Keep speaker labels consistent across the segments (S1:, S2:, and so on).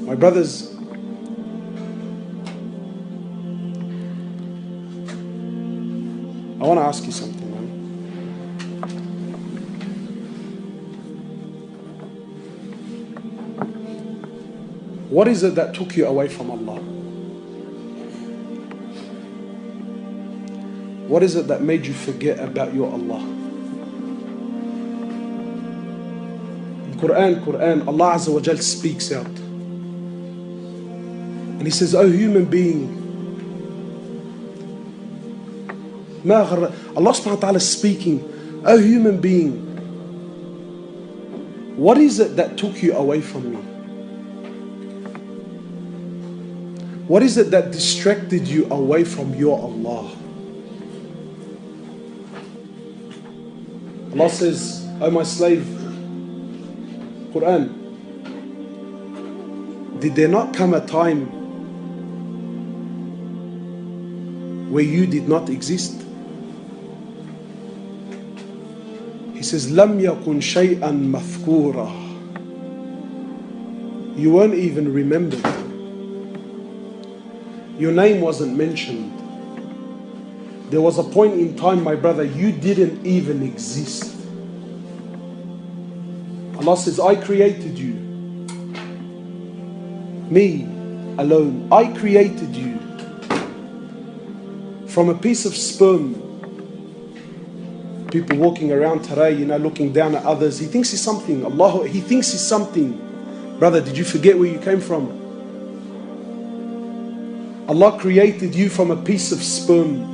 S1: My brothers, I want to ask you something, man. What is it that took you away from Allah? What is it that made you forget about your Allah? In Quran, Allah Azza wa Jal speaks out. And He says, "O human being, Allah subhanahu wa ta'ala is speaking, O human being, what is it that took you away from me? What is it that distracted you away from your Allah?" Allah says, "O my slave, Quran, did there not come a time where you did not exist?" He says, "Lam yakun shay'an mathkura." You weren't even remembered. Your name wasn't mentioned. There was a point in time, my brother, you didn't even exist. Allah says, "I created you. Me alone. I created you from a piece of sperm." People walking around today, looking down at others. He thinks he's something. He thinks he's something. Brother, did you forget where you came from? Allah created you from a piece of sperm.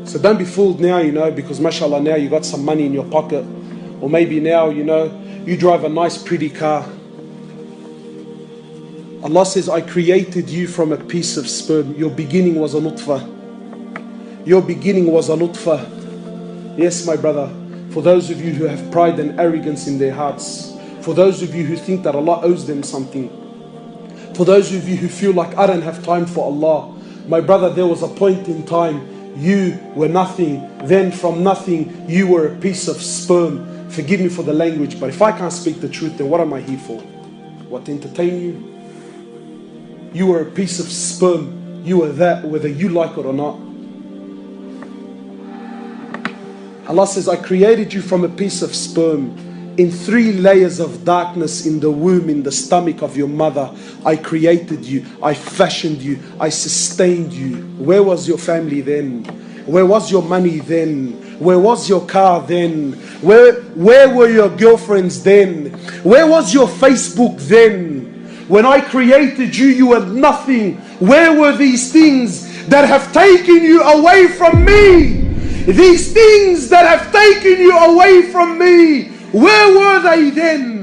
S1: So don't be fooled now, because mashallah now you got some money in your pocket. Or maybe now, you drive a nice pretty car. Allah says, "I created you from a piece of sperm." Your beginning was a nutfah. Your beginning was a nutfah. Yes, my brother, for those of you who have pride and arrogance in their hearts, for those of you who think that Allah owes them something, for those of you who feel like I don't have time for Allah, my brother, there was a point in time you were nothing. Then from nothing, you were a piece of sperm. Forgive me for the language, but if I can't speak the truth, then what am I here for? What, to entertain you? You were a piece of sperm. You were that, whether you like it or not. Allah says, "I created you from a piece of sperm. In 3 layers of darkness in the womb, in the stomach of your mother, I created you. I fashioned you. I sustained you." Where was your family then? Where was your money then? Where was your car then? Where were your girlfriends then? Where was your Facebook then? When I created you, you were nothing. Where were these things that have taken you away from me? These things that have taken you away from me, where were they then?